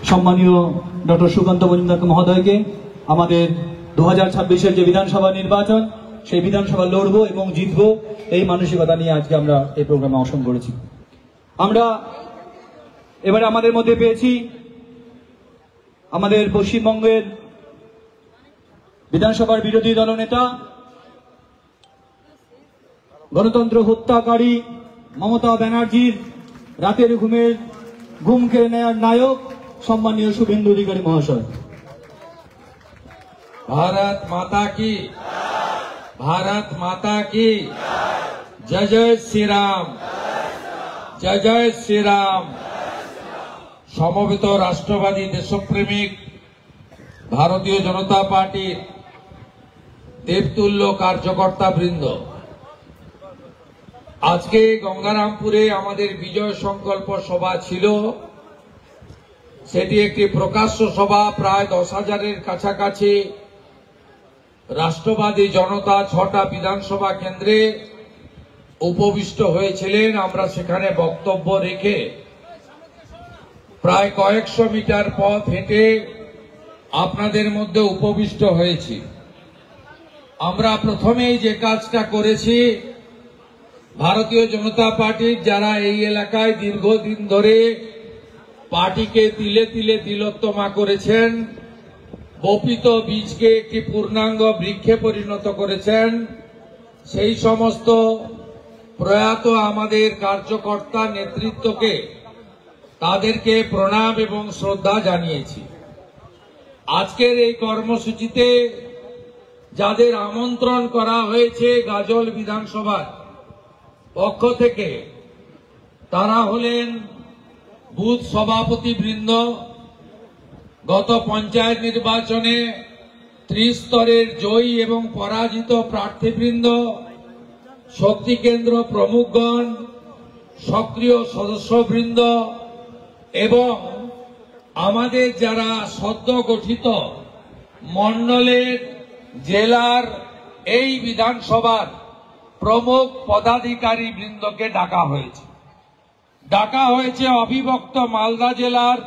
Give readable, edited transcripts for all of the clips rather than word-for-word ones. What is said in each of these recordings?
সম্মানীয় ডক্টর সুকান্ত মজুমদার মহোদয়কে আমাদের 2026-এর যে বিধানসভা নির্বাচন সেই বিধানসভা লড়বো এবং জিতবো এই মানসিকতা নিয়ে আজকে আমরা এই প্রোগ্রামে অংশগ্রহণ করেছি। আমরা এবারে আমাদের মধ্যে পেয়েছি আমাদের পশ্চিমবঙ্গের বিধানসভার বিরোধী দলনেতা, গণতন্ত্র হত্যাকারী মমতা ব্যানার্জির রাতের ঘুম কেড়ে নেওয়ার নায়ক সম্মানীয় শুভেন্দু অধিকারী মহাশয়। भारत माता की, भारत माता की जय जय श्री राम, जय जय श्री राम। সমবেত রাষ্ট্রবাদী দেশপ্রেমিক ভারতীয় জনতা পার্টির দেবতুল্য কার্যকর্তা বৃন্দ, আজকে গঙ্গারামপুরে আমাদের বিজয় সংকল্প সভা ছিল। সেটি একটি প্রকাশ্য সভা, প্রায় 10,000-এর কাছাকাছি রাষ্ট্রবাদী জনতা 6টা বিধানসভা কেন্দ্রে উপবিষ্ট হয়েছিলেন। আমরা সেখানে বক্তব্য রেখে প্রায় কয়েকশো মিটার পথ হেঁটে আপনাদের মধ্যে উপবিষ্ট হয়েছি। আমরা প্রথমেই যে কাজটা করেছি, ভারতীয় জনতা পার্টির যারা এই এলাকায় দীর্ঘদিন ধরে পার্টিকে তিলে তিলে তিলোত্তমা করেছেন, বপিত বীজকে একটি পূর্ণাঙ্গ বৃক্ষে পরিণত করেছেন, সেই সমস্ত প্রয়াত আমাদের কার্যকর্তা নেতৃত্বকে তাদেরকে প্রণাম এবং শ্রদ্ধা জানিয়েছি। আজকের এই কর্মসূচিতে যাদের আমন্ত্রণ করা হয়েছে গাজল বিধানসভার পক্ষ থেকে, তারা হলেন বুথ সভাপতি বৃন্দ, গত পঞ্চায়েত নির্বাচনে ত্রিস্তরের জয়ী এবং পরাজিত প্রার্থীবৃন্দ, শক্তি কেন্দ্র প্রমুখগণ, সক্রিয় সদস্যবৃন্দ এবং আমাদের যারা সদ্য গঠিত মণ্ডলের, জেলার, এই বিধানসভার প্রমুখ পদাধিকারী বৃন্দকে ডাকা হয়েছে। অবিভক্ত মালদা জেলার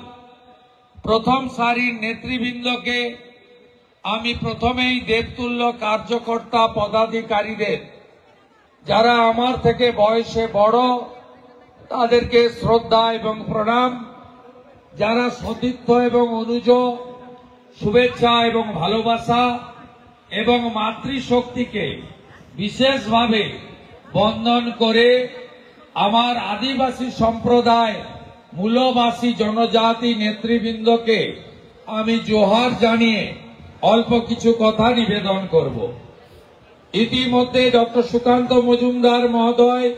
প্রথম সারির নেতৃবৃন্দকে। আমি প্রথমেই দেবতুল্য কার্যকর্তা পদাধিকারীদের, যারা আমার থেকে বয়সে বড়, তাদেরকে শ্রদ্ধা এবং প্রণাম। যারা সতীর্থ এবং অনুজ, শুভেচ্ছা এবং ভালোবাসা এবং মাতৃশক্তিকে বিশেষভাবে বন্দন করে আমার আদিবাসী সম্প্রদায়, মূলবাসী জনজাতি নেতৃবৃন্দকে আমি জোহার জানিয়ে অল্প কিছু কথা নিবেদন করব। ইতিমধ্যে ডক্টর সুকান্ত মজুমদার মহোদয়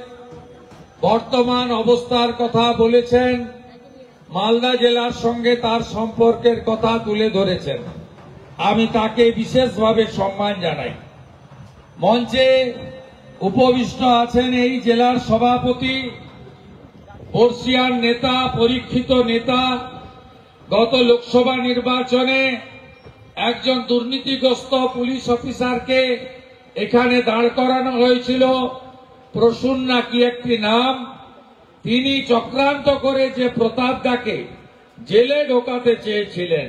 বর্তমান অবস্থার কথা বলেছেন, মালদা জেলার সঙ্গে তার সম্পর্কের কথা তুলে ধরেছেন। আমি তাকে বিশেষভাবে সম্মান জানাই। মঞ্চে উপবিষ্ট আছেন এই জেলার সভাপতি, বর্ষিয়ান নেতা, পরীক্ষিত নেতা। গত লোকসভা নির্বাচনে একজন দুর্নীতিগ্রস্ত পুলিশ অফিসারকে এখানে দাঁড় করানো হয়েছিল, প্রসূন নাকি একটি নাম। তিনি চক্রান্ত করে যে প্রতাপদাকে জেলে ঢোকাতে চেয়েছিলেন,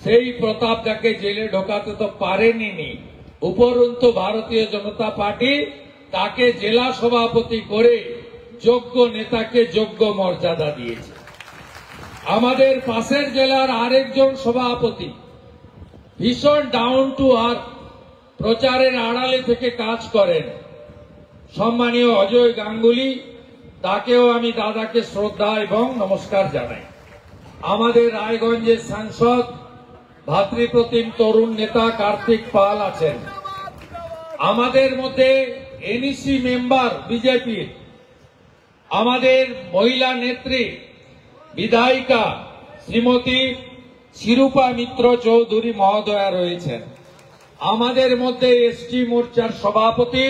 সেই প্রতাপদাকে জেলে ঢোকাতে তো পারেনি। উপরন্তু ভারতীয় জনতা পার্টি তাকে জেলা সভাপতি করে যোগ্য নেতাকে যোগ্য মর্যাদা দিয়েছে। আমাদের পাশের জেলার আরেকজন সভাপতি ভীষণ ডাউন টু আর্থ, প্রচারের আড়ালে থেকে কাজ করেন, সম্মানীয় অজয় গাঙ্গুলি। তাকেও আমি দাদাকে শ্রদ্ধা এবং নমস্কার জানাই। আমাদের রায়গঞ্জের সাংসদ ভাতৃপ্রতিম তরুণ নেতা কার্তিক পাল আছেন। আমাদের মধ্যে এনইসি মেম্বার বিজেপির আমাদের মহিলা নেত্রী বিধায়িকা শ্রীমতী শিরূপা মিত্র চৌধুরী মহোদয়া রয়েছেন। আমাদের মধ্যে এসটি মোর্চার সভাপতি,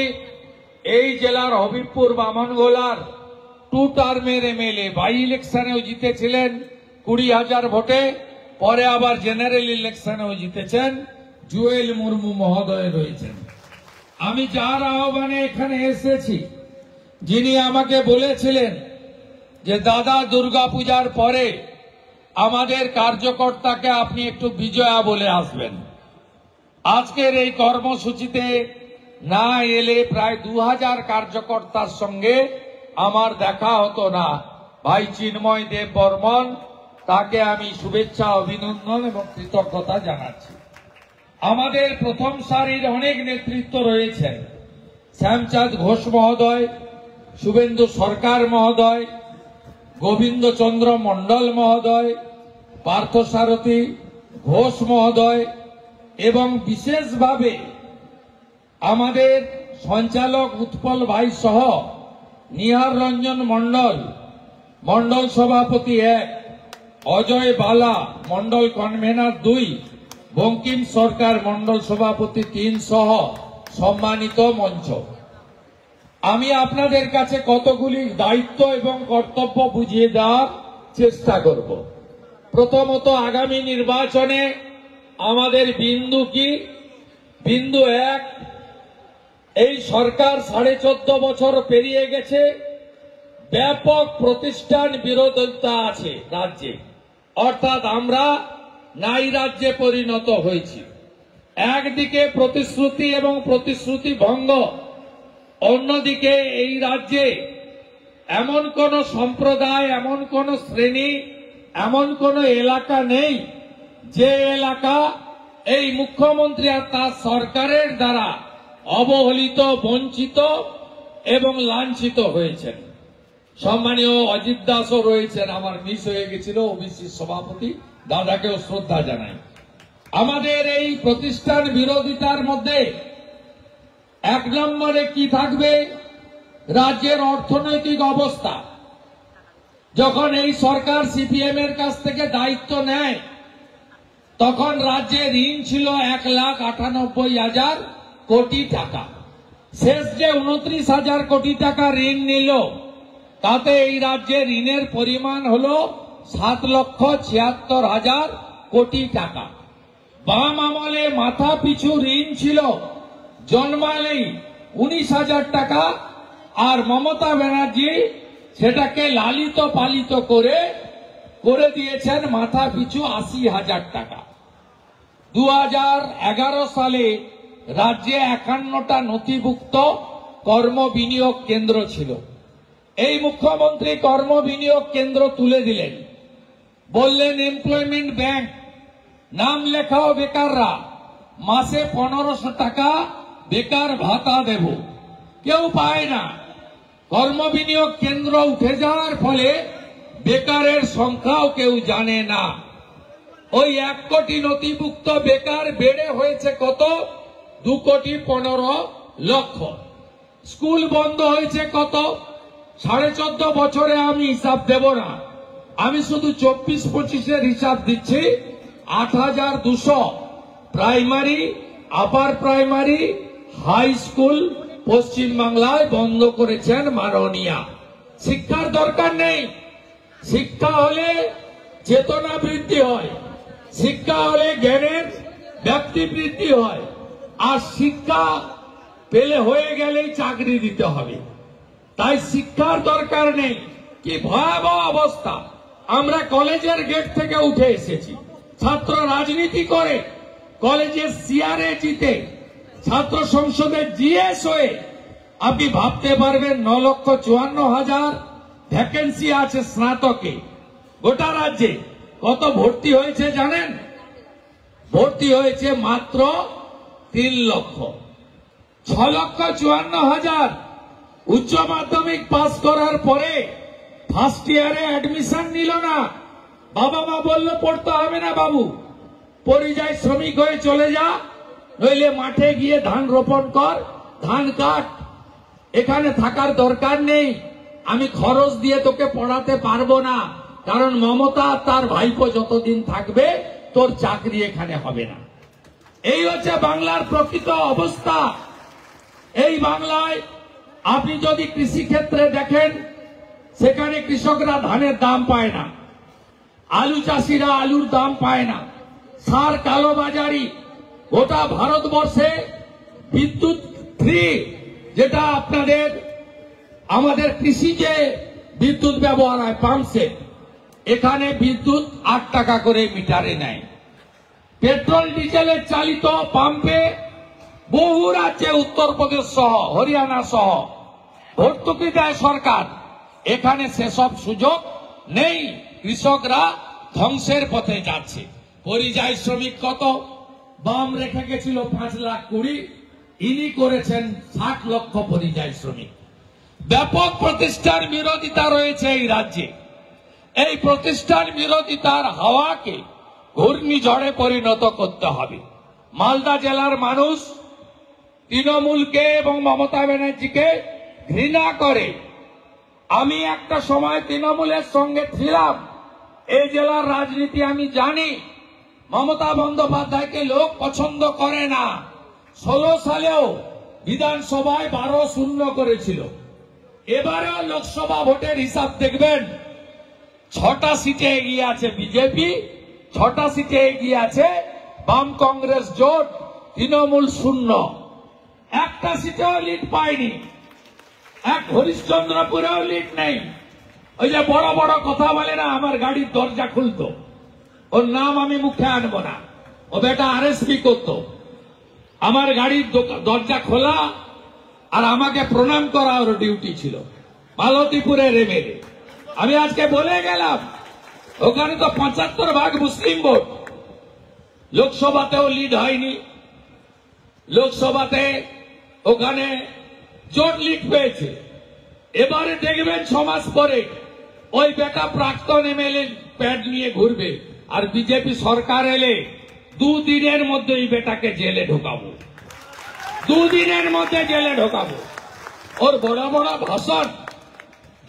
এই জেলার হবিবপুর বামনগোলার 2 টার্মের এমএলএ, বাই ইলেকশনেও জিতেছিলেন 20,000 ভোটে, পরে আবার জেনারেল ইলেকশনেও জিতেছেন, জুয়েল মুর্মু মহোদয় রয়েছেন। আমি যার আহ্বানে এখানে এসেছি, যিনি আমাকে বলেছিলেন যে দাদা দুর্গাপূজার পরে আমাদের কার্যকর্তাকে আপনি একটু বিজয়া বলে আসবেন। আজকের এই কর্মসূচিতে না এলে প্রায় 2000 কার্যকর্তার সঙ্গে আমার দেখা হতো না। ভাই চিন্ময় দেব বর্মন, তাকে আমি শুভেচ্ছা, অভিনন্দন এবং কৃতজ্ঞতা জানাচ্ছি। আমাদের প্রথম সারির অনেক নেতৃত্ব রয়েছেন, শ্যামচাঁদ ঘোষ মহোদয়, শুভেন্দু সরকার মহোদয়, গোবিন্দচন্দ্র মণ্ডল মহোদয়, পার্থসারথী ঘোষ মহোদয় এবং বিশেষভাবে আমাদের সঞ্চালক উৎপল ভাই সহ নিহার রঞ্জন মণ্ডল, মণ্ডল সভাপতি 1, অজয় বালা মণ্ডল কনভেনার 2, বঙ্কিম সরকার মণ্ডল সভাপতি 3 সহ সম্মানিত মঞ্চ। আমি আপনাদের কাছে কতগুলি দায়িত্ব এবং কর্তব্য বুঝিয়ে দেওয়ার চেষ্টা করব। প্রথমত, আগামী নির্বাচনে আমাদের বিন্দু কি? বিন্দু 1, এই সরকার 14.5 বছর পেরিয়ে গেছে, ব্যাপক প্রতিষ্ঠান বিরোধিতা আছে রাজ্যে, অর্থাৎ আমরা নাই রাজ্যে পরিণত হয়েছি। একদিকে প্রতিশ্রুতি এবং প্রতিশ্রুতি ভঙ্গ, অন্যদিকে এই রাজ্যে এমন কোন সম্প্রদায়, এমন কোন শ্রেণী, এমন কোন এলাকা নেই যে এলাকা এই মুখ্যমন্ত্রী আর তার সরকারের দ্বারা অবহেলিত, বঞ্চিত এবং লাঞ্ছিত হয়েছেন। সম্মানীয় অজিত দাসও রয়েছেন, আমার মিস হয়ে গেছিল, ওবিসি সভাপতি, দাদাকেও শ্রদ্ধা জানাই। আমাদের এই প্রতিষ্ঠান বিরোধিতার মধ্যে 1 নম্বরে কি থাকবে? রাজ্যের অর্থনৈতিক অবস্থা। যখন এই সরকার সিপিএম এর কাছ থেকে দায়িত্ব নেয়, তখন রাজ্যে ঋণ ছিল 1,98,000 কোটি টাকা। শেষ যে 29,000 কোটি টাকা ঋণ নিল, তাতে এই রাজ্যে ঋণের পরিমাণ হল 7,76,000 কোটি টাকা। বাম আমলে মাথা পিছু ঋণ ছিল জন্মালেই 19,000 টাকা, আর মমতা ব্যানার্জি সেটাকে লালিত পালিত করে দিয়েছেন মাথা পিছু 80,000 টাকা। 2011 সালে রাজ্যে 51টা নথিভুক্ত কর্ম বিনিয়োগ কেন্দ্র ছিল। এই মুখ্যমন্ত্রী কর্ম বিনিয়োগ কেন্দ্র তুলে দিলেন, বললেন এমপ্লয়মেন্ট ব্যাংক, নাম লেখাও বেকাররা, মাসে 1500 টাকা বেকার ভাতা দেব। কেউ পায় না। কর্ম বিনিয়োগ কেন্দ্র উঠে যাওয়ার ফলে বেকারের সংখ্যাও কেউ জানে না। ওই 1 কোটি নথিভুক্ত বেকার বেড়ে হয়েছে কত? 2,15,00,000। স্কুল বন্ধ হয়েছে কত? 14.5 বছরে আমি হিসাব দেব না, আমি শুধু 24-25-এর হিসাব দিচ্ছি। 8,200 primary, upper primary, high school পশ্চিম বাংলায় বন্ধ করেছেন মাননীয়া। শিক্ষার দরকার নেই। শিক্ষা হলে চেতনা বৃদ্ধি হয়, শিক্ষা হলে জ্ঞানের ব্যাপ্তি বৃদ্ধি হয়, আর শিক্ষা পেলে হয়ে গেলেই চাকরি দিতে হবে। তাই শিক্ষার দরকার নেই। কি ভয়াবহ অবস্থা! আমরা কলেজের গেট থেকে উঠে এসেছি, ছাত্র রাজনীতি করে, কলেজের সিআরএ জিতে, ছাত্র সংসদের জিএস হয়ে। আপনি ভাবতে পারবেন 9,54,000 ভ্যাকেন্সি আছে স্নাতকে। গোটা রাজ্যে কত ভর্তি হয়েছে জানেন? ভর্তি হয়েছে মাত্র 3 লক্ষ। 6,54,000 উচ্চ মাধ্যমিক পাস করার পরে ফার্স্ট ইয়ারে অ্যাডমিশন নিল না। বাবা মা বলল পড়তে হবে না বাবু, পরিযায়ী শ্রমিক হয়ে চলে যা, নইলে মাঠে গিয়ে ধান রোপণ কর, ধান কাট, এখানে থাকার দরকার নেই, আমি খরচ দিয়ে তোকে পড়াতে পারবো না, কারণ মমতা তার ভাইপো যতদিন থাকবে তোর চাকরি এখানে হবে না। এই হচ্ছে বাংলার প্রকৃত অবস্থা। এই বাংলায় আপনি যদি কৃষি ক্ষেত্রে দেখেন, সেখানে কৃষকরা ধানের দাম পায় না, আলু চাষিরা আলুর দাম পায় না, সার কালোবাজারি। গোটা ভারতবর্ষে বিদ্যুৎ ফ্রি, যেটা আমাদের কৃষি যে বিদ্যুৎ ব্যবহার হয় পাম্পসেট, এখানে বিদ্যুৎ 8 টাকা করে মিটারে নেয়। পেট্রোল ডিজেলের চালিত পাম্পে বহু রাজ্যে উত্তরপ্রদেশ সহ হরিয়ানা সহ ভর্তুকি দেয় সরকার। এখানে সেসব সুযোগ নেই। কৃষকরা ধ্বংসের পথে যাচ্ছে। পরিযায়ী শ্রমিক কত? বাম রেখে গেছিল 5,20,000, ইনি করেছেন 60 লক্ষ পরিযায়ী শ্রমিক। ব্যাপক প্রতিষ্ঠান বিরোধিতা রয়েছে এই রাজ্যে। এই প্রতিষ্ঠান বিরোধিতার হাওয়াকে ঘূর্ণিঝড়ে পরিণত করতে হবে। মালদা জেলার মানুষ তৃণমূলকে এবং মমতা ব্যানার্জিকে ঘৃণা করে। আমি একটা সময় তৃণমূলের সঙ্গে ছিলাম। এই জেলার রাজনীতি আমি জানি। মমতা বন্দ্যোপাধ্যায়কে লোক পছন্দ করে না। 16 সালেও বিধানসভায় 12-0 করেছিল। এবারেও লোকসভা ভোটের হিসাব দেখবেন, 6টা সিটে এগিয়ে আছে বিজেপি, 6টা সিটে এগিয়ে আছে বাম কংগ্রেস জোট, তৃণমূল 0। একটা সিটেও লিড পায়নি। এক হরিশ্চন্দ্রপুরেও লিড নেই। ওই যে বড় বড় কথা বলে না, আমার গাড়ির দরজা খুলতো, ওর নাম আমি মুখে আনবো না, ও বেটা আরএসপি করতো। আমার গাড়ির দরজা খোলা আর আমাকে প্রণাম করা ওর ডিউটি ছিল। মালতীপুরের এমএলএ। আমি আজকে বলে গেলাম, ওখানে তো 75% মুসলিম ভোট। লোকসভাতেও লিড হয়নি। লোকসভাতে ওখানে জোট লিড পেয়েছে। এবারে দেখবেন 6 মাস পরে ওই বেটা প্রাক্তন এমএলএ প্যাড নিয়ে ঘুরবে। আর বিজেপি সরকার এলে 2 দিনের মধ্যে এই বেটাকে জেলে ঢোকাবো। 2 দিনের মধ্যে জেলে ঢোকাবো। ওর বড় বড় ভাষণ,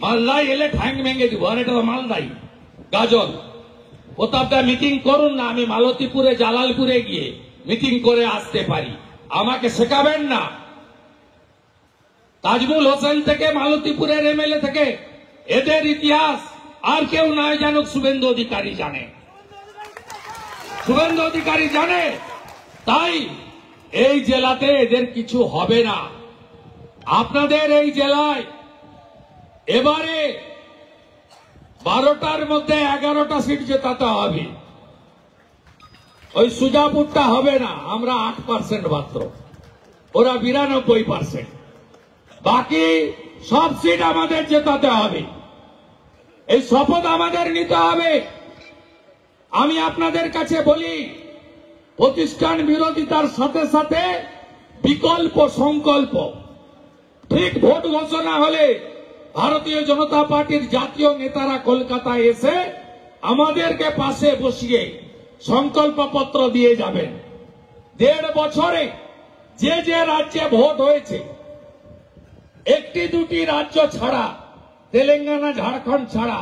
মালদায় এলে ঠ্যাং ভেঙে দিব। আর এটা তো মালদাই গাজল। প্রতাপদা মিটিং করুন না, আমি মালতীপুরে জালালপুরে গিয়ে মিটিং করে আসতে পারি। আমাকে শেখাবেন না। তাজমুল হোসেন থেকে মালতীপুরের এমএলএ থেকে এদের ইতিহাস আর কেউ নাই জানুক, শুভেন্দু অধিকারী জানে। শুভেন্দু অধিকারী জানে। তাই এই জেলাতে এদের কিছু হবে না। আপনাদের এই জেলায় এবারে 12টার মধ্যে 11টা সিট জেতাতে হবে। ওই সুজাপুরটা হবে না। আমরা 8% মাত্র, ওরা 92%। বাকি সব সিট আমাদের জেতাতে হবে। এই শপথ আমাদের নিতে হবে। আমি আপনাদের কাছে বলি, প্রতিষ্ঠান বিরোধিতার সাথে সাথে বিকল্প সংকল্প। ঠিক ভোট ঘোষণা হলে ভারতীয় জনতা পার্টির জাতীয় নেতারা কলকাতায় এসে আমাদেরকে পাশে বসিয়ে সংকল্পপত্র দিয়ে যাবেন। 1.5 বছরে যে যে রাজ্যে ভোট হয়েছে, 1-2টি রাজ্য ছাড়া, তেলেঙ্গানা ঝাড়খণ্ড ছাড়া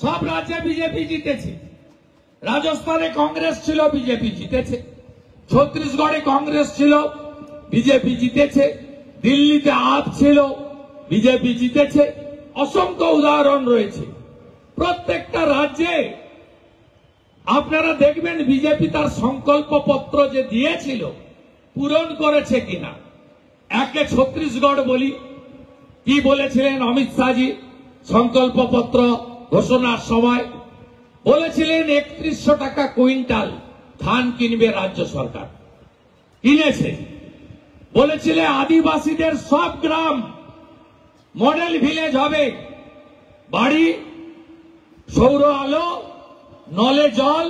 সব রাজ্যে বিজেপি জিতেছে। রাজস্থানে কংগ্রেস ছিল, বিজেপি জিতেছে। ছত্তিশগড়ে কংগ্রেস ছিল, বিজেপি জিতেছে। দিল্লিতে আপ ছিল, বিজেপি জিতেছে। অসংখ্য উদাহরণ রয়েছে। প্রত্যেকটা রাজ্যে আপনারা দেখবেন বিজেপি তার সংকল্পপত্র যে দিয়েছিল পূরণ করেছে কিনা। একে ছত্তিশগড় বলি, কি বলেছিলেন অমিত শাহজি সংকল্পপত্র ঘোষণার সময়? বলেছিলেন 3100 টাকা কুইন্টাল ধান কিনবে রাজ্য সরকার। কিনেছে। বলেছিলেন আদিবাসীদের সব গ্রাম মডেল ভিলেজ হবে। বাড়ি, সৌর আলো, নলে জল,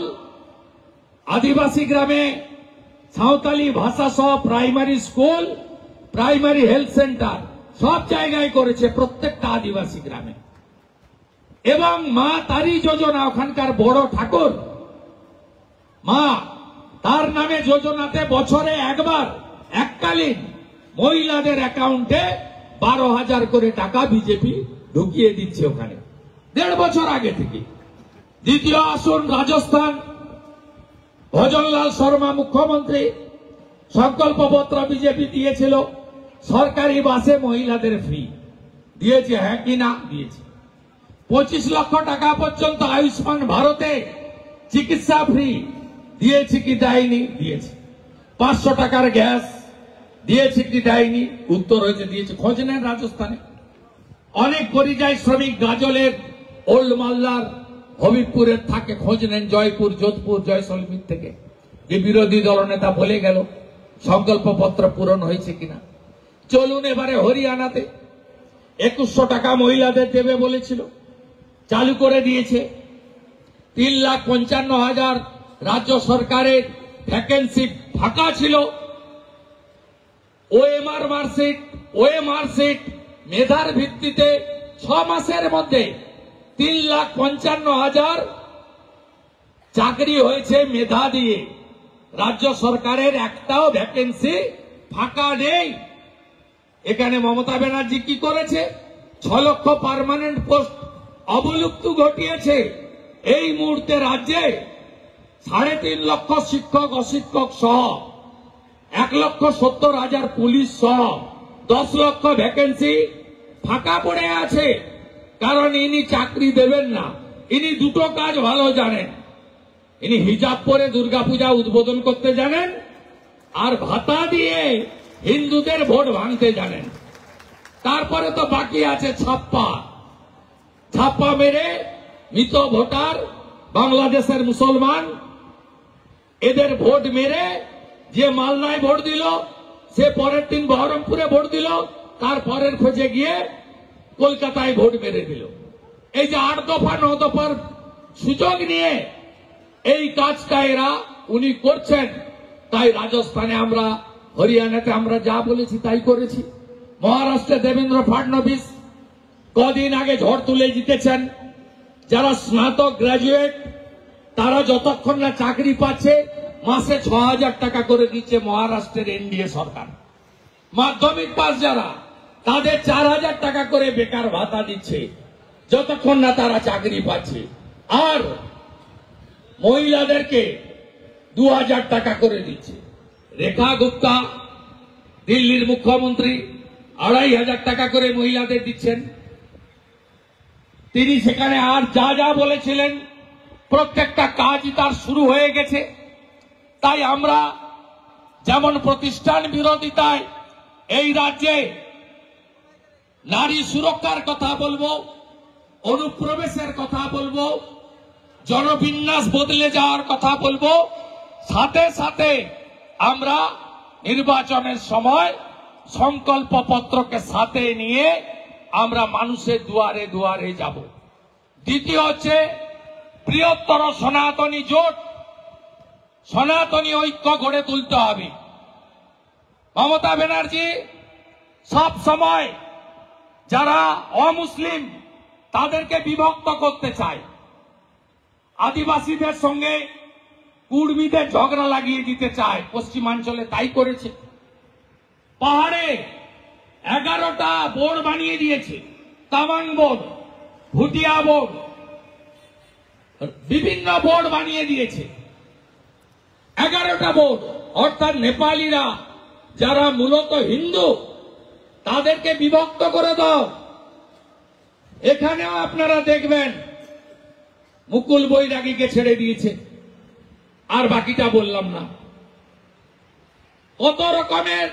আদিবাসী গ্রামে সাঁওতালি ভাষা সহ primary school, primary health centre সব জায়গায় করেছে, প্রত্যেকটা আদিবাসী গ্রামে। এবং মা তারি যোজনা, ওখানকার বড় ঠাকুর মা, তার নামে যোজনাতে বছরে একবার এককালীন মহিলাদের অ্যাকাউন্টে 12,000 করে টাকা বিজেপি ঢুকিয়ে দিচ্ছে ওখানে 1.5 বছর আগে থেকে। দ্বিতীয় আসন রাজস্থান, ভজনলাল শর্মা মুখ্যমন্ত্রী, সংকল্পপত্র বিজেপি দিয়েছিল, সরকারি বাসে মহিলাদের ফ্রি দিয়েছে। হ্যাঁ কি না? দিয়েছে। 25 লক্ষ টাকা পর্যন্ত আয়ুষ্মান ভারতে চিকিৎসা ফ্রি দিয়েছে কি দেয়নি? দিয়েছে। 500 টাকার গ্যাস দিয়েছে কি দেয়নি? উত্তর হয়েছে দিয়েছে। খোঁজ নেন রাজস্থানে। অনেক পরিযায়ী শ্রমিক গাজলের, ওল্ড মালদার হবিবপুরের থাকে খোঁজ নেন জয়পুর, যোধপুর, জয়সলমীর থেকে, যে বিরোধী দলনেতা বলে গেল সংকল্পপত্র পূরণ হয়েছে কিনা। চলুন এবারে হরিয়ানাতে 2100 টাকা মহিলাদের দেবে বলেছিল, চালু করে দিয়েছে। 3,55,000 রাজ্য সরকারের ভ্যাকেন্সি ফাঁকা ছিল। ওএমআর সিট মেধার ভিত্তিতে 6 মাসের মধ্যে 3,55,000 চাকরি হয়েছে মেধা দিয়ে। রাজ্য সরকারের একটাও ভ্যাকেন্সি ফাঁকা নেই। এখানে মমতা ব্যানার্জি কি করেছে? 6 লক্ষ পার্মানেন্ট পোস্ট অবলুপ্ত ঘটিয়েছে। এই মুহূর্তে রাজ্যে 3.5 লক্ষ শিক্ষক অশিক্ষক সহ 1,70,000 পুলিশ সহ 10 লক্ষ ভ্যাকেন্সি ফাঁকা পড়ে আছে। কারণ ইনি চাকরি দেবেন না। ইনি দুটো কাজ ভালো জানেন। ইনি হিজাব পরে দুর্গাপূজা উদ্বোধন করতে জানেন, আর ভাতা দিয়ে হিন্দুদের ভোট ভাঙতে জানেন। তারপরে তো বাকি আছে ছাপ্পা মেরে মৃত ভোটার বাংলাদেশের মুসলমান, এদের ভোট মেরে যে মালদায় ভোট দিল সে পরের দিন বহরমপুরে ভোট দিল, তার পরের খোঁজে গিয়ে কলকাতায় ভোট মেরে দিল। এই যে 8 দফা 9 দফার সুযোগ নিয়ে এই কাজটা উনি করছেন। তাই রাজস্থানে আমরা, হরিয়ানাতে আমরা যা বলেছি তাই করেছি। মহারাষ্ট্রে দেবেন্দ্র ফাডনবিস কদিন আগে ঝড় তুলে জিতেছেন। যারা স্নাতক গ্রাজুয়েট তারা যতক্ষণ না চাকরি পাচ্ছে মাসে 6,000 টাকা করে দিচ্ছে মহারাষ্ট্রের এনডিএ সরকার। মাধ্যমিক পাস যারা তাদের 4,000 টাকা করে বেকার ভাতা দিচ্ছে যতক্ষণ না তারা চাকরি পাচ্ছে। আর মহিলাদেরকে 2,000 টাকা করে দিচ্ছে। রেখা গুপ্তা দিল্লির মুখ্যমন্ত্রী 2,500 টাকা করে মহিলাদের দিচ্ছেন। তিনি সেখানে আর যা বলেছিলেন প্রত্যেকটা কাজই তার শুরু হয়ে গেছে। তাই আমরা যেমন প্রতিষ্ঠান বিরোধিতায় এই রাজ্যে নারী সুরক্ষার কথা বলবো, অনুপ্রবেশের কথা বলবো, জনবিন্যাস বদলে যাওয়ার কথা বলবো, সাথে সাথে আমরা নির্বাচনের সময় সংকল্প পত্রকে সাথে নিয়ে আমরা মানুষের দুয়ারে দুয়ারে যাব। দ্বিতীয় হচ্ছে বৃহত্তর সনাতনী জোট, সনাতনী ঐক্য গড়ে তুলতে হবে। মমতা ব্যানার্জি সব সময় যারা অমুসলিম তাদেরকে বিভক্ত করতে চায়। আদিবাসীদের সঙ্গে কুর্মীদের ঝগড়া লাগিয়ে দিতে চায়। পশ্চিমাঞ্চলে তাই করেছে। পাহাড়ে 11টা বোর্ড বানিয়ে দিয়েছে, তামাং বোর্ড, ভুটিয়া বোর্ড, বিভিন্ন বোর্ড বানিয়ে দিয়েছে। 11টা বোর্ড, অর্থাৎ নেপালিরা যারা মূলত হিন্দু তাদেরকে বিভক্ত করে দাও। এখানেও আপনারা দেখবেন মুকুল বৈরাগীকে ছেড়ে দিয়েছে, আর বাকিটা বললাম না। কত রকমের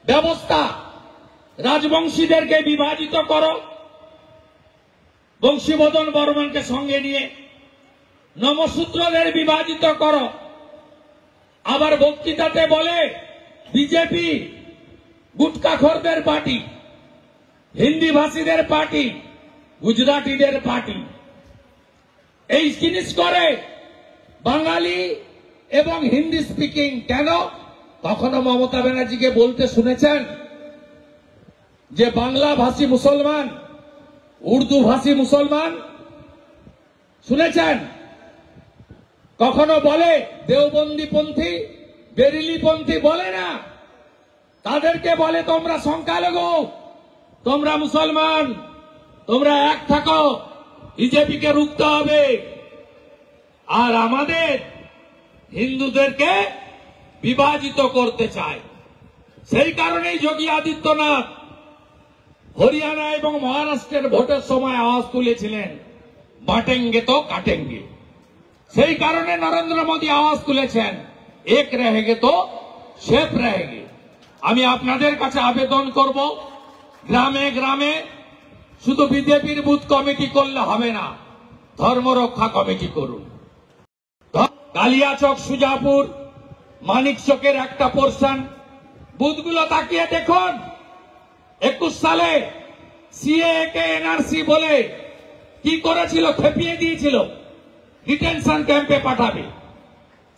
ব্যবস্থা। রাজবংশীদেরকে বিভাজিত করো, বংশীবদন বর্মনকে সঙ্গে নিয়ে। নমশূদ্রদের বিভাজিত করো। আবার বক্তৃতাতে বলে বিজেপি গুটকাখোরদের পার্টি, হিন্দি ভাষীদের পার্টি, গুজরাটিদের পার্টি। এই জিনিস করে বাঙালি এবং হিন্দি স্পিকিং। কেন? কখনো মমতা ব্যানার্জিকে বলতে শুনেছেন যে বাংলা ভাষী মুসলমান, উর্দু ভাষী মুসলমান? শুনেছেন? কখনো বলে দেওবন্দি পন্থী, বেরিলি পন্থী? বলে না। তাদেরকে বলে তোমরা সংখ্যালঘু, তোমরা মুসলমান, তোমরা এক থাকো, বিজেপিকে রুখতে হবে। আর আমাদের হিন্দুদেরকে বিভাজিত করতে চায়। সেই কারণেই যোগী আদিত্যনাথ হরিয়ানা এবং মহারাষ্ট্রের ভোটের সময় আওয়াজ তুলেছিলেন বাটেঙ্গে তো কাটেঙ্গে। সেই কারণে নরেন্দ্র মোদী আওয়াজ তুলেছেন এক রহেগে তো সেফ রহেগে। আমি আপনাদের কাছে আবেদন করব, গ্রামে গ্রামে শুধু বিজেপির বুথ কমিটি করলে হবে না। ধর্ম রক্ষা কমিটি করুন। কালিয়াচক, সুজাপুর, মানিকচকের একটা পোর্শন, বুথগুলো তাকিয়ে দেখুন। 21 সালে সিএ কে এনআরসি বলে কি করেছিল, খেপিয়ে দিয়েছিল, ডিটেনশন ক্যাম্পে পাঠাবে।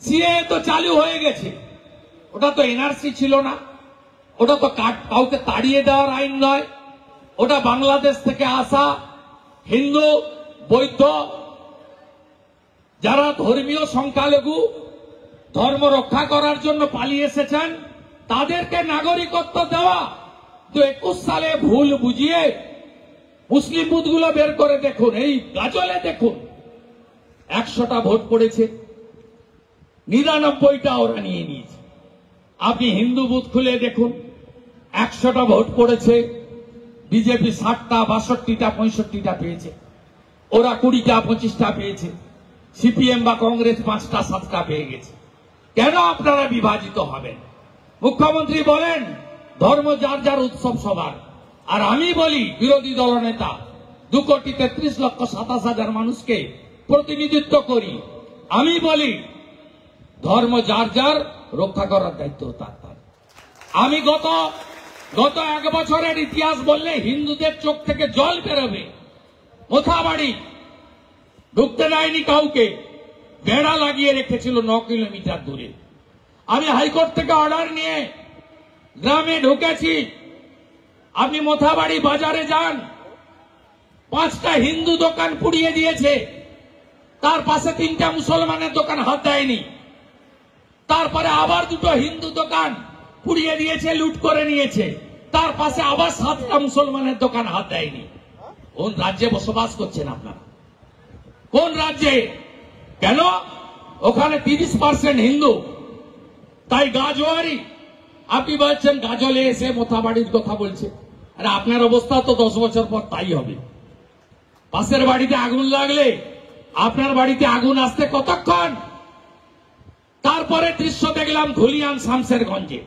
সিএ তো চালু হয়ে গেছে, ওটা তো এনআরসি ছিল না, ওটা তো কাউকে তাড়িয়ে দেওয়ার আইন নয়, ওটা বাংলাদেশ থেকে আসা হিন্দু, বৌদ্ধ, যারা ধর্মীয় সংখ্যালঘু, ধর্ম রক্ষা করার জন্য পালিয়ে এসেছেন, তাদেরকে নাগরিকত্ব দেওয়া। তো 21 সালে ভুল বুঝিয়ে মুসলিম বুথগুলো বের করে দেখুন, এই গাজলে দেখুন, 100টা ভোট পড়েছে, 99টা ওরা নিয়ে নিয়েছে। আপনি হিন্দু বুথ খুলে দেখুন, 100টা ভোট পড়েছে, বিজেপি 60টা, 62টা, 65টা পেয়েছে, ওরা 20টা, 25টা পেয়েছে, সিপিএম বা কংগ্রেস 5টা, 7টা পেয়ে গেছে। কেন আপনারা বিভাজিত হবেন? মুখ্যমন্ত্রী বলেন ধর্ম যার যার, উৎসব সবার। আর আমি বলি বিরোধী দলনেতা, 2,33,27,000 মানুষকে প্রতিনিধিত্ব করি, আমি বলি ধর্ম যার যার, রক্ষা করার দায়িত্ব তার। আমি গত 1 বছরের ইতিহাস বললে হিন্দুদের চোখ থেকে জল বেরোবে। মোথাবাড়ি ঢুকতে দেয়নি কাউকে, বেড়া লাগিয়ে রেখেছিল 9 কিলোমিটার দূরে। আমি হাইকোর্ট থেকে অর্ডার নিয়ে গ্রামে ঢুকেছি। আপনি মোথাবাড়ি বাজারে যান, 5টা হিন্দু দোকান পুড়িয়ে দিয়েছে, তার পাশে 3টা মুসলমানের দোকান হাত দেয়নি। তারপরে আবার 2টো হিন্দু দোকান পুড়িয়ে দিয়েছে, লুট করে নিয়েছে, তার পাশে আবার 7টা মুসলমানের দোকান হাত দেয়নি। কোন রাজ্যে বসবাস করছেন আপনারা? কোন রাজ্যে? কেন? ওখানে 30% হিন্দু, তাই গাজোয়ারি। আপনি বলছেন গাজলে এসে মোথাবাড়ির কথা বলছে, আরে আপনার অবস্থা তো 10 বছর পর তাই হবে। পাশের বাড়িতে আগুন লাগলে আপনার বাড়িতে আগুন আসতে কতক্ষণ? তারপরে দৃশ্য দেখলাম ধুলিয়ান শামশেরগঞ্জে,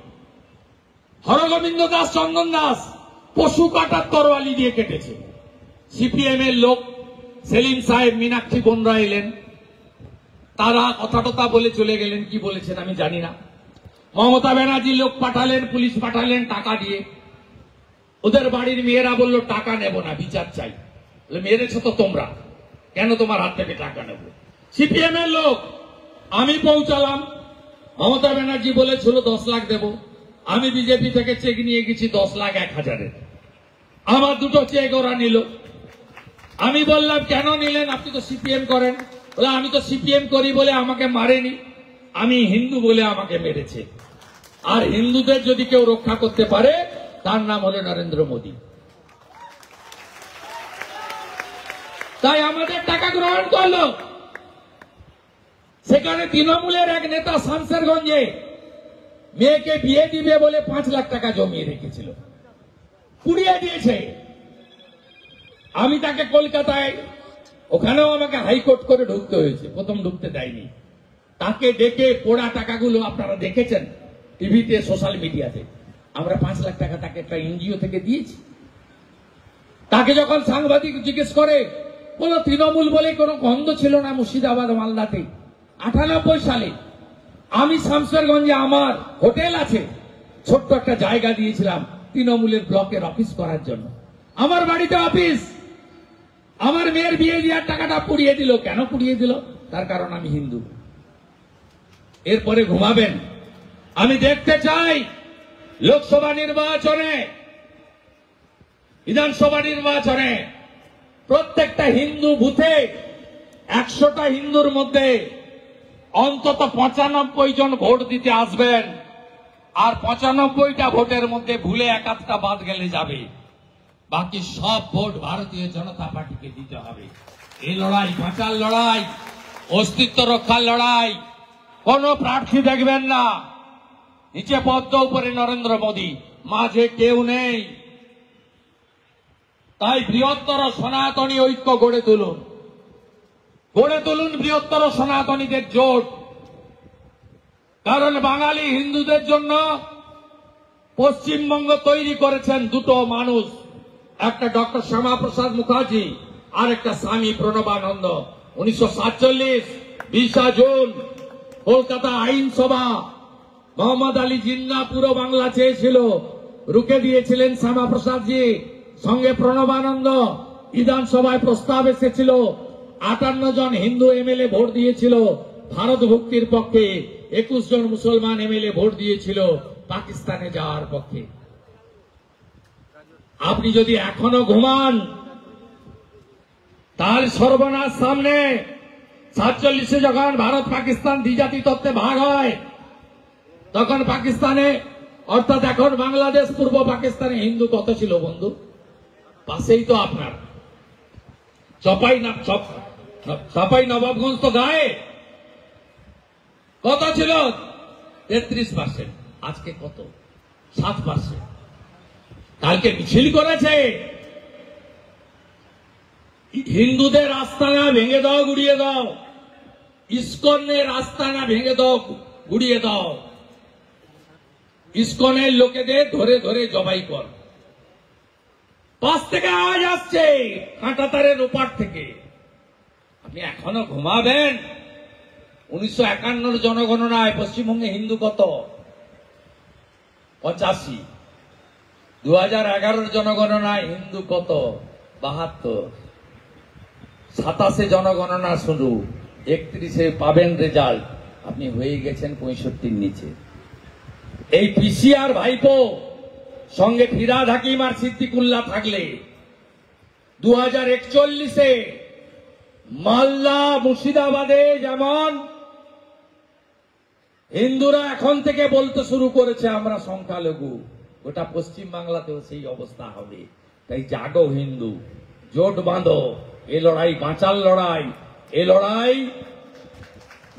হরগোবিন্দ দাস, চন্দন দাস পশু কাটার তরোয়ালি দিয়ে কেটেছে। সিপিএম এর লোক সেলিম সাহেব, মীনাক্ষী বোনরা এলেন, তারা কথা টথা বলে চলে গেলেন, কি বলেছেন আমি জানি না। মমতা ব্যানার্জি লোক পাঠালেন, পুলিশ পাঠালেন টাকা দিয়ে। ওদের বাড়ির মেয়েরা বলল টাকা নেব না, বিচার চাই। মেরেছ তো তোমরা, কেন তোমার হাত থেকে টাকা নেব? সিপিএম এর লোক, আমি পৌঁছালাম, মমতা ব্যানার্জি বলেছিল 10 লাখ দেব, আমি বিজেপি থেকে চেক নিয়ে গেছি 10,01,000-এর। আমার 2টো চেক ওরা নিল। আমি বললাম কেন নিলেন? আপনি তো সিপিএম করেন। বলে আমি তো সিপিএম করি বলে আমাকে মারেনি, আমি হিন্দু বলে আমাকে মেরেছে। আর হিন্দুদের যদি কেউ রক্ষা করতে পারে তার নাম হলো নরেন্দ্র মোদী। তাই আমাদের টাকা গ্রহণ করলো। সেখানে তৃণমূলের এক নেতা শামশেরগঞ্জে মেয়েকে বিয়ে দিবে বলে 5 লাখ টাকা জমিয়ে রেখেছিল, পুড়িয়ে দিয়েছে। আমি তাকে কলকাতায়, ওখানেও আমাকে হাইকোর্ট করে ঢুকতে হয়েছে, প্রথম ঢুকতে দেয়নি। তাকে ডেকে পোড়া টাকাগুলো আপনারা দেখেছেন টিভিতে, সোশ্যাল মিডিয়াতে। আমরা 5 লাখ টাকা তাকে একটা এনজিও থেকে দিয়েছি। তাকে যখন সাংবাদিক জিজ্ঞেস করে, বলো তৃণমূল বলে কোনো গন্ধ ছিল না মুর্শিদাবাদ, মালদাতে। 98 সালে আমি শামশেরগঞ্জে আমার হোটেল আছে, ছোট্ট একটা জায়গা দিয়েছিলাম তৃণমূলের ব্লকের অফিস করার জন্য। আমার বাড়িতে অফিস। আমার মেয়ের বিয়ে দেওয়ার টাকাটা পুড়িয়ে দিল। কেন পুড়িয়ে দিল? তার কারণ আমি হিন্দু। এরপরে ঘুমাবেন। আমি দেখতে চাই লোকসভা নির্বাচনে, বিধানসভা নির্বাচনে প্রত্যেকটা হিন্দু বুথে 100টা হিন্দুর মধ্যে অন্তত 95 জন ভোট দিতে আসবেন। আর 95টা ভোটের মধ্যে ভুলে 1-8টা বাদ গেলে যাবে, বাকি সব ভোট ভারতীয় জনতা পার্টিকে দিতে হবে। এই লড়াই বাঁচার লড়াই, অস্তিত্ব রক্ষার লড়াই। কোন প্রার্থী দেখবেন না, নিচে পদ্ম, উপরে নরেন্দ্র মোদী, মাঝে কেউ নেই। তাই বৃহত্তর সনাতনী ঐক্য গড়ে তুলুন, গড়ে তুলুন বৃহত্তর সনাতনীদের জোট। কারণ বাঙালি হিন্দুদের জন্য পশ্চিমবঙ্গ তৈরি করেছেন 2টো মানুষ, একটা ডক্টর শ্যামাপ্রসাদ মুখার্জি আর একটা স্বামী প্রণবানন্দ। 1947 20 জুন কলকাতা আইনসভা মোহাম্মদ আলী জিন্না পুরো বাংলা চেয়েছিল, রুখে দিয়েছিলেন শ্যামাপ্রসাদজি, সঙ্গে প্রণবানন্দ। বিধানসভায় প্রস্তাব এসেছিল, 58 জন হিন্দু এমএলএ ভোট দিয়েছিল ভারত ভুক্তির পক্ষে, 21 জন মুসলমান এমএলএ ভোট দিয়েছিল পাকিস্তানে যাওয়ার পক্ষে। আপনি যদি এখনো ঘুমান তার সর্বনাশ সামনে। 47 যখন ভারত পাকিস্তান দ্বিজাতি তত্ত্বে ভাগ হয়, তখন পাকিস্তানে অর্থাৎ এখন বাংলাদেশ পূর্ব পাকিস্তানে হিন্দু কত ছিল বন্ধু? পাশেই তো আপনার চাপাই নবাবগঞ্জ তো গায়ে কত ছিল? 33%। আজকে কত? 7%। কালকে মিছিল করেছে হিন্দুদের আস্তানা ভেঙে দাও, গুড়িয়ে দাও, ইসকনের আস্তানা ভেঙে দাও, গুড়িয়ে দাও, ইসকনের লোকেদের ধরে ধরে জবাই কর। পাশ থেকে আওয়াজ আসছে, কাঁটাতারের ওপার থেকে। আপনি এখনো ঘুমাবেন? 1951 জনগণনায় পশ্চিমবঙ্গে হিন্দু কত? 85। 2011 জনগণনায় হিন্দু কত? 72। 27 জনগণনা শুরু, 31 পাবেন রেজাল্ট। আপনি হয়ে গেছেন 65 নিচে। এই পিসিআর ভাইপো সঙ্গে ফিরাদ হাকিম আর সিদ্দিকুল্লাহ থাকলে 2041 মালদা মুর্শিদাবাদে যেমন হিন্দুরা এখন থেকে বলতে শুরু করেছে আমরা সংখ্যালঘু, গোটা পশ্চিম বাংলাতেও সেই অবস্থা হবে। তাই জাগো হিন্দু, জোট বাঁধো। এ লড়াই বাঁচার লড়াই, এ লড়াই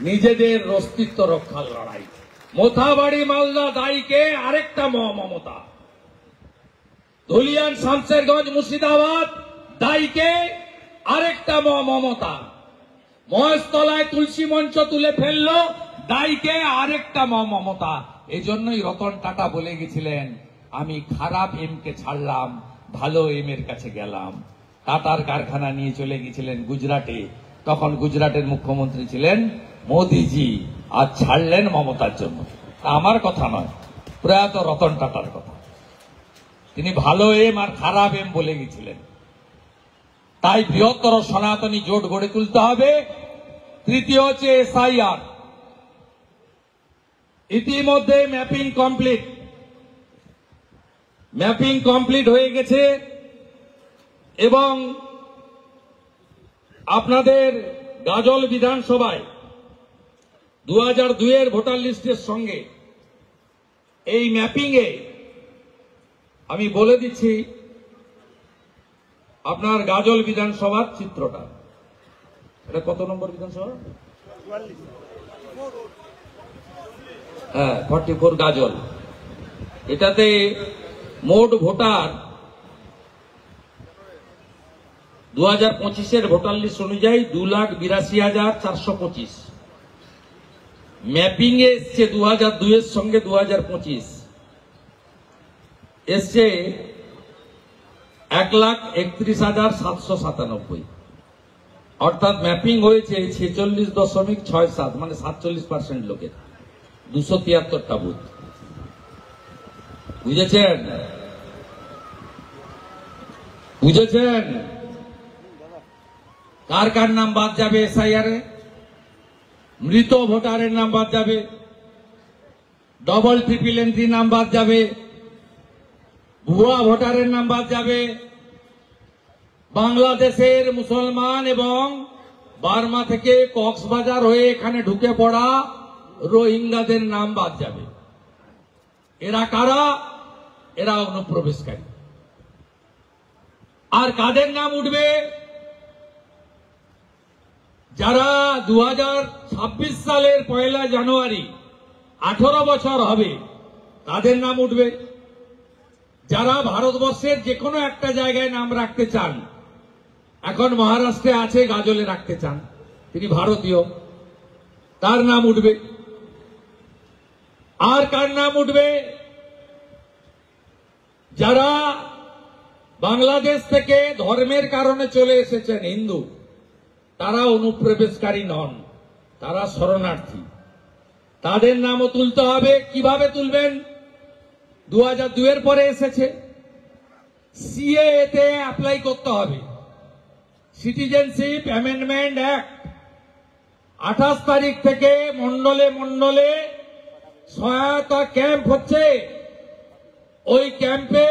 নিজেদের অস্তিত্ব রক্ষার লড়াই। মোথাবাড়ি মালদা দায়ীকে আরেকটা মমতা, ধুলিয়ান শামশেরগঞ্জ মুর্শিদাবাদ দায়ীকে আরেকটা মমতা, মহেশতলায় তুলসী মঞ্চ তুলে ফেললো দায়ীকে আরেকটা মমতা। এজন্যই রতন টাটা বলে গেছিলেন, আমি খারাপ এম কে ছাড়লাম, ভালো এম এর কাছে গেলাম। টাটার কারখানা নিয়ে চলে গেছিলেন গুজরাটে, তখন গুজরাটের মুখ্যমন্ত্রী ছিলেন মোদিজি, আর ছাড়লেন মমতার জন্য। আমার কথা নয়, প্রয়াত রতন টাটার কথা। তিনি ভালো এম আর খারাপ এম বলে গেছিলেন। তাই বৃহত্তর সনাতনী জোট গড়ে তুলতে হবে। তৃতীয় হচ্ছে এসআইআর। ইতিমধ্যে ম্যাপিং কমপ্লিট হয়ে গেছে এবং আপনাদের গাজল বিধানসভায় 2002 ভোটার লিস্টের সঙ্গে এই ম্যাপিং এ আমি বলে দিচ্ছি আপনার গাজল বিধানসভার চিত্রটা। এটা কত নম্বর বিধানসভা? 44 গাজল। এটাতে মোট ভোটার 2025 ভোটার লিস্ট অনুযায়ী 2,82,425। ম্যাপিং এ এসছে 2002 এর সঙ্গে 2025 এসছে 1,31,797। অর্থাৎ ম্যাপিং হয়েছে 46.67, মানে 47% লোকের, 273টা বুথ। বুঝেছেন? কার কার নাম বাদ যাবে এসআইআর এ? মৃত ভোটারের নাম বাদ যাবে, ডবল ট্রিপল এন্ট্রি নাম বাদ যাবে, ভুয়া ভোটারের নাম বাদ যাবে, বাংলাদেশের মুসলমান এবং বার্মা থেকে কক্সবাজার হয়ে এখানে ঢুকে পড়া রোহিঙ্গাদের নাম বাদ যাবে। এরা কারা? এরা অনুপ্রবেশকারী। আর কাদের নাম উঠবে? যারা 2026 সালের 1 জানুয়ারি 18 বছর হবে তাদের নাম উঠবে। যারা ভারতবর্ষের যে কোনো একটা জায়গায় নাম রাখতে চান, এখন মহারাষ্ট্রে আছে, গাজলে রাখতে চান, তিনি ভারতীয়, তার নাম উঠবে। আর কার নাম উঠবে? যারা বাংলাদেশ থেকে ধর্মের কারণে চলে এসেছেন, হিন্দু, তারা অনুপ্রবেশকারী নন, তারা শরণার্থী। তাদের নামও তুলতে হবে। কিভাবে তুলবেন? 2002 এর পরে এসেছে, সিএএ তে অ্যাপ্লাই করতে হবে। সিটিজেনশিপ অ্যামেন্ডমেন্ট অ্যাক্ট 28 তারিখ থেকে মন্ডলে মন্ডলে সহায়তা ক্যাম্প হচ্ছে। ওই ক্যাম্পে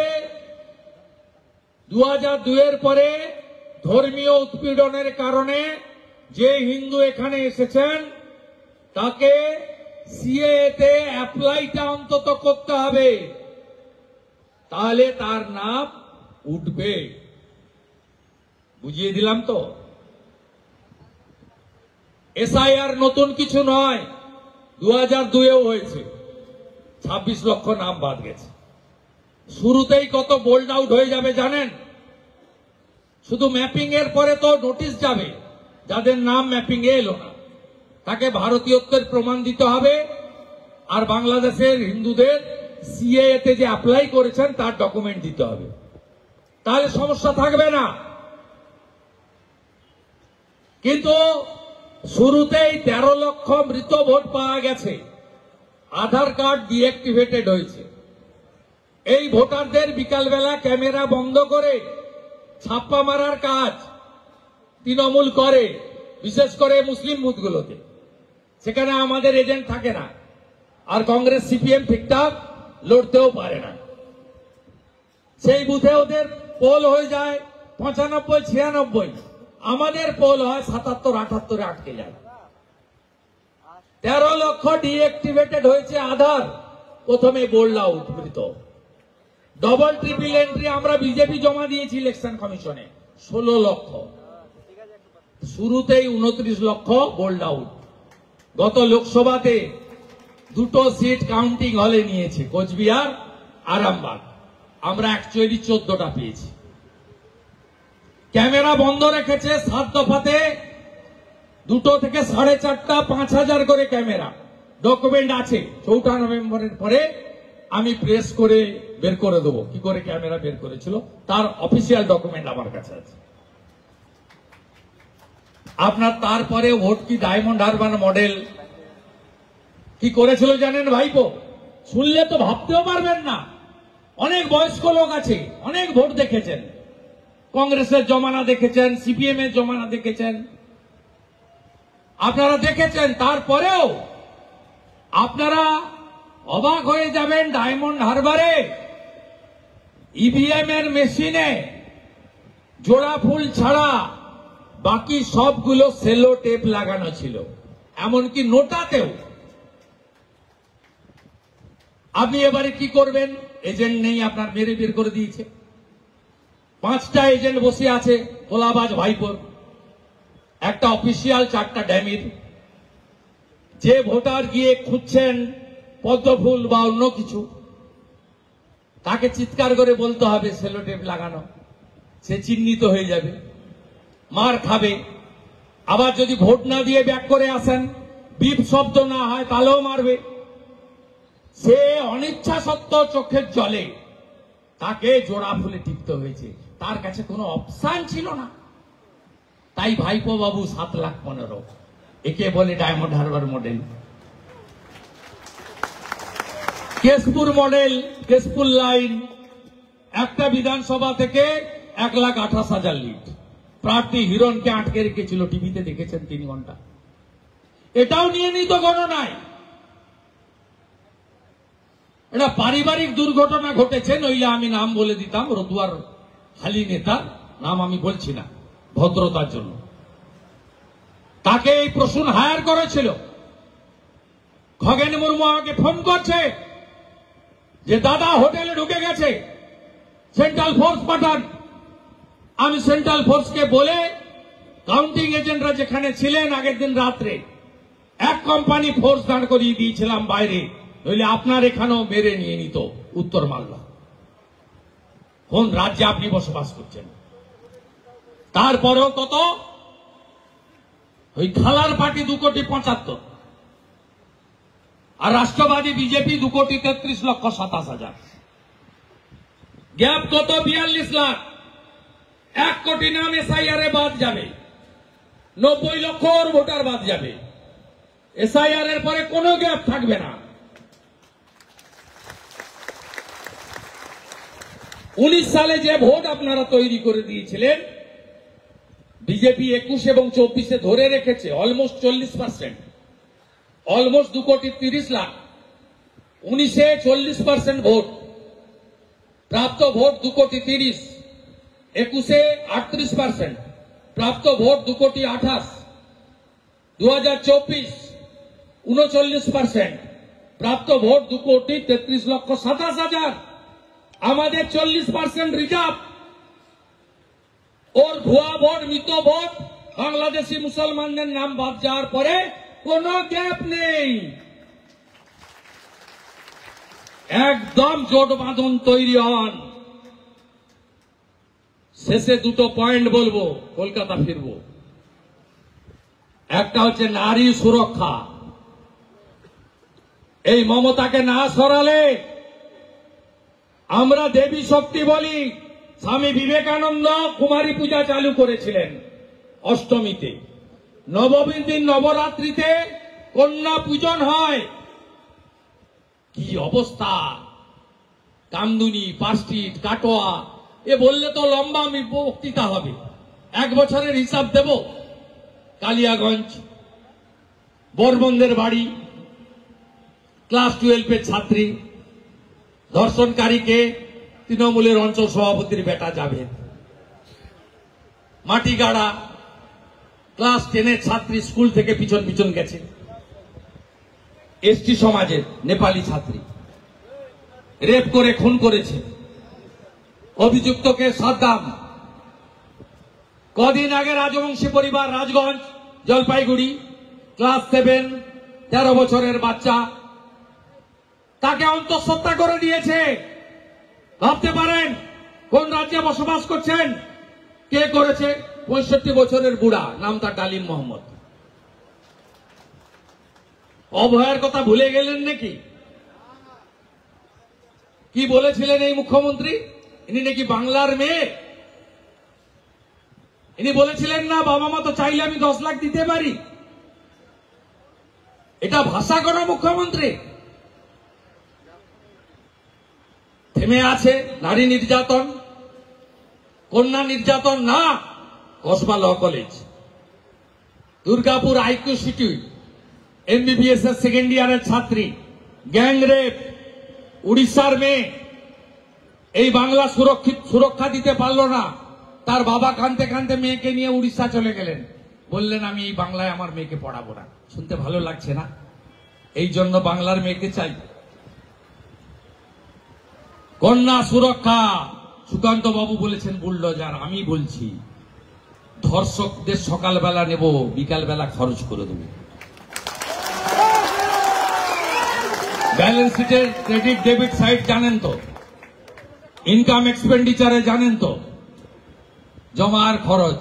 2002 এর পরে ধর্মীয় উৎপীড়নের কারণে যে হিন্দু এখানে এসেছেন তাকে সিএএ তে অ্যাপ্লাইটা অন্তত করতে হবে, তাহলে তার নাম উঠবে। বুঝিয়ে দিলাম তো? এসআইআর নতুন কিছু নয়, 2002-এও হয়েছে, 26 লক্ষ নাম বাদ গেছে। শুরুতেই কত বোল্ড আউট হয়ে যাবে জানেন? শুধু ম্যাপিং এর পরে তো নোটিশ যাবে, যাদের নাম ম্যাপিং এ এলো না তাকে ভারতীয়ত্বের প্রমাণ দিতে হবে, আর বাংলাদেশের হিন্দুদের সিএএ তে যে অ্যাপ্লাই করেছেন তার ডকুমেন্ট দিতে হবে, তাহলে সমস্যা থাকবে না। কিন্তু শুরুতেই 13 লক্ষ মৃত ভোট পাওয়া গেছে, আধার কার্ড ডিঅ্যাক্টিভেটেড হয়েছে। এই ভোটারদের বিকালবেলা ক্যামেরা বন্ধ করে ছাপ্পা মারার কাজ তৃণমূল করে, বিশেষ করে মুসলিম বুথগুলোতে। সেখানে আমাদের এজেন্ট থাকে না, আর কংগ্রেস সিপিএম ঠিকঠাক লড়তেও পারে না। সেই বুথে ওদের পোল হয়ে যায় 95-96, আমাদের পোল হয় 77-78-এ আটকে যায়। 13 লক্ষ ডিঅ্যাক্টিভেটেড হয়েছে আধার, প্রথমে বোল্ড আউট মৃত। ডবল ট্রিপল এন্ট্রি আমরা বিজেপি জমা দিয়েছি ইলেকশন কমিশনে 16 লক্ষ। শুরুতেই 29 লক্ষ বোল্ড আউট। গত লোকসভাতে 2টো সিট কাউন্টিং হলে নিয়েছে, কোচবিহার, আরামবাগ। আমরা অ্যাকচুয়ালি 14টা পেয়েছি। ক্যামেরা বন্ধ রেখেছে 7 দফাতে, 2টো থেকে 4.5টা 5,000 করে ক্যামেরা। ডকুমেন্ট আছে, 4 নভেম্বরের পরে আমি প্রেস করে বের করে দেবো কি করে ক্যামেরা বের করেছিল, তার অফিসিয়াল ডকুমেন্ট আমার কাছে আছে। আপনার তারপরে ভোট কি ডায়মন্ড হারবার মডেল কি করেছিল জানেন ভাইপো? শুনলে তো ভাবতেও পারবেন না। অনেক বয়স্ক লোক আছে, অনেক ভোট দেখেছেন, কংগ্রেসের জমানা দেখেছেন, সিপিএম এর জমানা দেখেছেন, আপনারা দেখেছেন। তারপরেও আপনারা অবাক হয়ে যাবেন, ডায়মন্ড হারবারে ইভিএম এর মেশিনে জোড়া ফুল ছাড়া বাকি সবগুলো সেলো টেপ লাগানো ছিল, এমনকি নোটাতেও। আপনি এবারে কি করবেন? এজেন্ট নেই, আপনার মেরে বের করে দিয়েছে। 5টা এজেন্ট বসে আছে, কোলাবাজ ভাইপোর, একটা অফিসিয়াল, 4টা ড্যামির। যে ভোটার গিয়ে খুঁজছেন পদ্মফুল বা অন্য কিছু, তাকে চিৎকার করে বলতে হবে সেলো টেপ লাগানো, সে চিহ্নিত হয়ে যাবে, মার খাবে। আবার যদি ভোট না দিয়ে ব্যাক করে আসেন, বিপ শব্দ না হয়, তাহলেও মারবে। সে অনিচ্ছা সত্ত্বেও চোখের জলে তাকে জোড়া ফুলে টিপতে হয়েছে, তার কাছে কোনো অপশন ছিল না। তাই ভাইপো বাবু 7,15,000, একে বলে diamond Harbour model. Keshpur model, Keshpur line, একটা বিধানসভা থেকে 1,28,000 লিড। প্রার্থী হিরণকে আটকে রেখেছিল, টিভিতে দেখেছেন 3 ঘন্টা। এটাও নিয়ে নিত গণনায়। এটা পারিবারিক দুর্ঘটনা ঘটেছে, নইলে আমি নাম বলে দিতাম। রতুয়ার হালি নেতার নাম আমি বলছি না ভদ্রতার জন্য। তাকে এই প্রসূন হায়ার করেছিল। খগেন মুর্মু আমাকে ফোন করছে যে দাদা হোটেলে ঢুকে গেছে, সেন্ট্রাল ফোর্স পাঠান। আমি সেন্ট্রাল ফোর্সকে বলে কাউন্টিং এজেন্টরা যেখানে ছিলেন আগের দিন রাত্রে, এক কোম্পানি ফোর্স দাঁড় করিয়ে দিয়েছিলাম বাইরে, নইলে আপনার এখানেও মেরে নিয়ে নিত উত্তর মালদা। কোন রাজ্যে আপনি বসবাস করছেন? তারপরেও কত? ওই খালার পার্টি 2,75,00,000, আর রাষ্ট্রবাদী বিজেপি 2,33,27,000। গ্যাপ কত? 42 লাখ। 1 কোটি নাম এসআইআর বাদ যাবে, 90 লক্ষ ভোটার বাদ যাবে। এসআইআর এর পরে কোনো গ্যাপ থাকবে না। 19 সালে যে ভোট আপনারা তৈরি করে দিয়েছিলেন, বিজেপি 21 এবং 24-এ ধরে রেখেছে অলমোস্ট 40%, অলমোস্ট 2 কোটি 30 লাখ। 19-এ 40% ভোট, প্রাপ্ত ভোট 2 কোটি 30, 21-এ 38%, প্রাপ্ত ভোট 2 কোটি 28, 2024 39%, প্রাপ্ত ভোট 2 কোটি 33 লক্ষ 27 হাজার। আমাদের 40% রিজার্ভ। ওর ভুয়া ভোট, মৃত ভোট, বাংলাদেশি মুসলমানদের নাম বাদ যাওয়ার পরে কোনো গ্যাপ নেই। একদম জোট বাঁধন তৈরি হন। শেষে দুটো পয়েন্ট বলবো, কলকাতা ফিরবো। একটা হচ্ছে নারী সুরক্ষা। এই মমতাকে না সরালে আমরা দেবী শক্তি বলি। স্বামী বিবেকানন্দ কুমারী পূজা চালু করেছিলেন অষ্টমীতে। নবমীর দিন নবরাত্রিতে কন্যা পূজন হয়। কি অবস্থা! কামদুনি, পার্কস্ট্রিট, কাটোয়া, এ বললে তো লম্বা বক্তৃতা হবে। 1 বছরের হিসাব দেব। কালিয়াগঞ্জ, বর্মনদের বাড়ি, ক্লাস 12-এর ছাত্রী, ধর্ষণকারীকে তৃণমূলের অঞ্চল সভাপতির বেটা যাবেন। মাটিগাড়া, ক্লাস 10-এর ছাত্রী স্কুল থেকে পিছন পিছন গেছে। এসটি সমাজের নেপালি ছাত্রী রেপ করে খুন করেছে। অভিযুক্তকে সাদ্দাম। কদিন আগে রাজবংশী পরিবার, রাজগঞ্জ, জলপাইগুড়ি, ক্লাস 7, 13 বছরের বাচ্চা, তাকে অন্তঃসত্ত্বা করে দিয়েছে। ভাবতে পারেন কোন রাজ্যে বসবাস করছেন? কে করেছে? 65 বছরের বুড়া, নাম তার ডালিম মোহাম্মদ। অভয়ের কথা ভুলে গেলেন নাকি? কি বলেছিলেন এই মুখ্যমন্ত্রী? ইনি নাকি বাংলার মেয়ে। ইনি বলেছিলেন না, বাবা মা তো চাইলে আমি 10 লাখ দিতে পারি। এটা ভাষা কোনো মুখ্যমন্ত্রী? থেমে আছে নারী নির্যাতন, কন্যা নির্যাতন না। Kasba law college, Durgapur IQ city, MBBS এর 2nd ইয়ারের ছাত্রী, গ্যাং রেপ, উড়িষ্যার মেয়ে। এই বাংলা সুরক্ষা দিতে পারলো না। তার বাবা কাঁদতে কাঁদতে মেয়েকে নিয়ে উড়িষ্যা চলে গেলেন। বললেন, আমি এই বাংলায় আমার মেয়েকে পড়াবো না। শুনতে ভালো লাগছে না? এই জন্য বাংলার মেয়েকে চাই। কন্যা সুরক্ষা সুকান্ত বাবু বলেছেন বুলডোজার। আমি বলছি ধর্ষকদের সকালবেলা নেব, বিকালবেলা খরচ করে দেব। ব্যালেন্স শিটের ক্রেডিট ডেবিট সাইড জানেন তো? ইনকাম এক্সপেন্ডিচারে জানেন তো? জমা আর খরচ।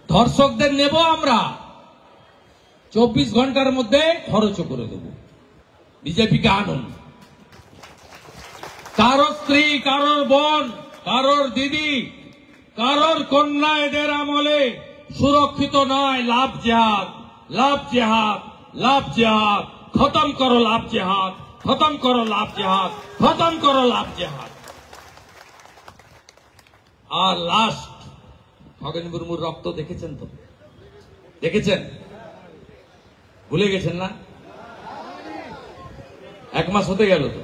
ধর্ষকদের নেব আমরা, 24 ঘন্টার মধ্যে খরচও করে দেব। বিজেপিকে আনুন। কারোর স্ত্রী, কারোর বোন, কারোর দিদি, কারোর কন্যা এদের আমলে সুরক্ষিত নয়। লাভ জেহাদ, লাভ জেহাদ, লাভ জেহাদ। খতম করো লাভ জেহাদ, খতম করো লাভ জেহাদ, খতম করো লাভ জেহাদ। আর লাস্ট, খগেন মুর্মুর রক্ত দেখেছেন তো? দেখেছেন? ভুলে গেছেন না? 1 মাস হতে গেল তো।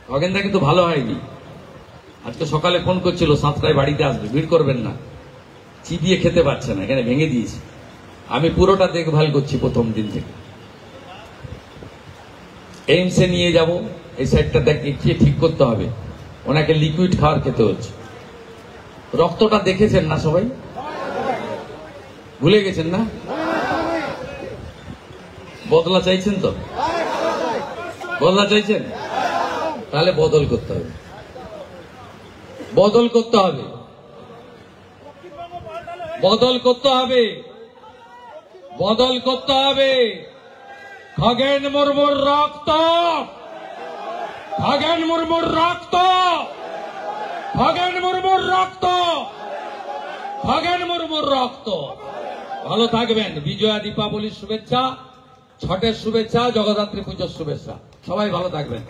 খগেনদা কিন্তু ভালো হয়নি। আজকে সকালে ফোন করছিল 7টায় বাড়িতে আসবে, ভিড় করবেন না। চিবিয়ে খেতে পারছে না, এখানে ভেঙে দিয়েছি। আমি পুরোটা দেখভাল করছি প্রথম দিন থেকে। এইমসে নিয়ে যাব, এই সাইডটা দেখিয়ে ঠিক করতে হবে। ওনাকে লিকুইড খাবার খেতে হচ্ছে। রক্তটা দেখেছেন না সবাই? ভুলে গেছেন না? বদলা চাইছেন তো? বদলা চাইছেন? তাহলে বদল করতে হবে, বদল করতে হবে, বদল করতে হবে, বদল করতে হবে। খগেন মুর্মুর রক্ত, খগেন মুর্মুর রক্ত, খগেন মুর্মুর রক্ত খগেন মুর্মুর রক্ত। ভালো থাকবেন। বিজয়া দীপাবলির শুভেচ্ছা, ছটের শুভেচ্ছা, জগদ্ধাত্রী পুজোর শুভেচ্ছা। সবাই ভালো থাকবেন।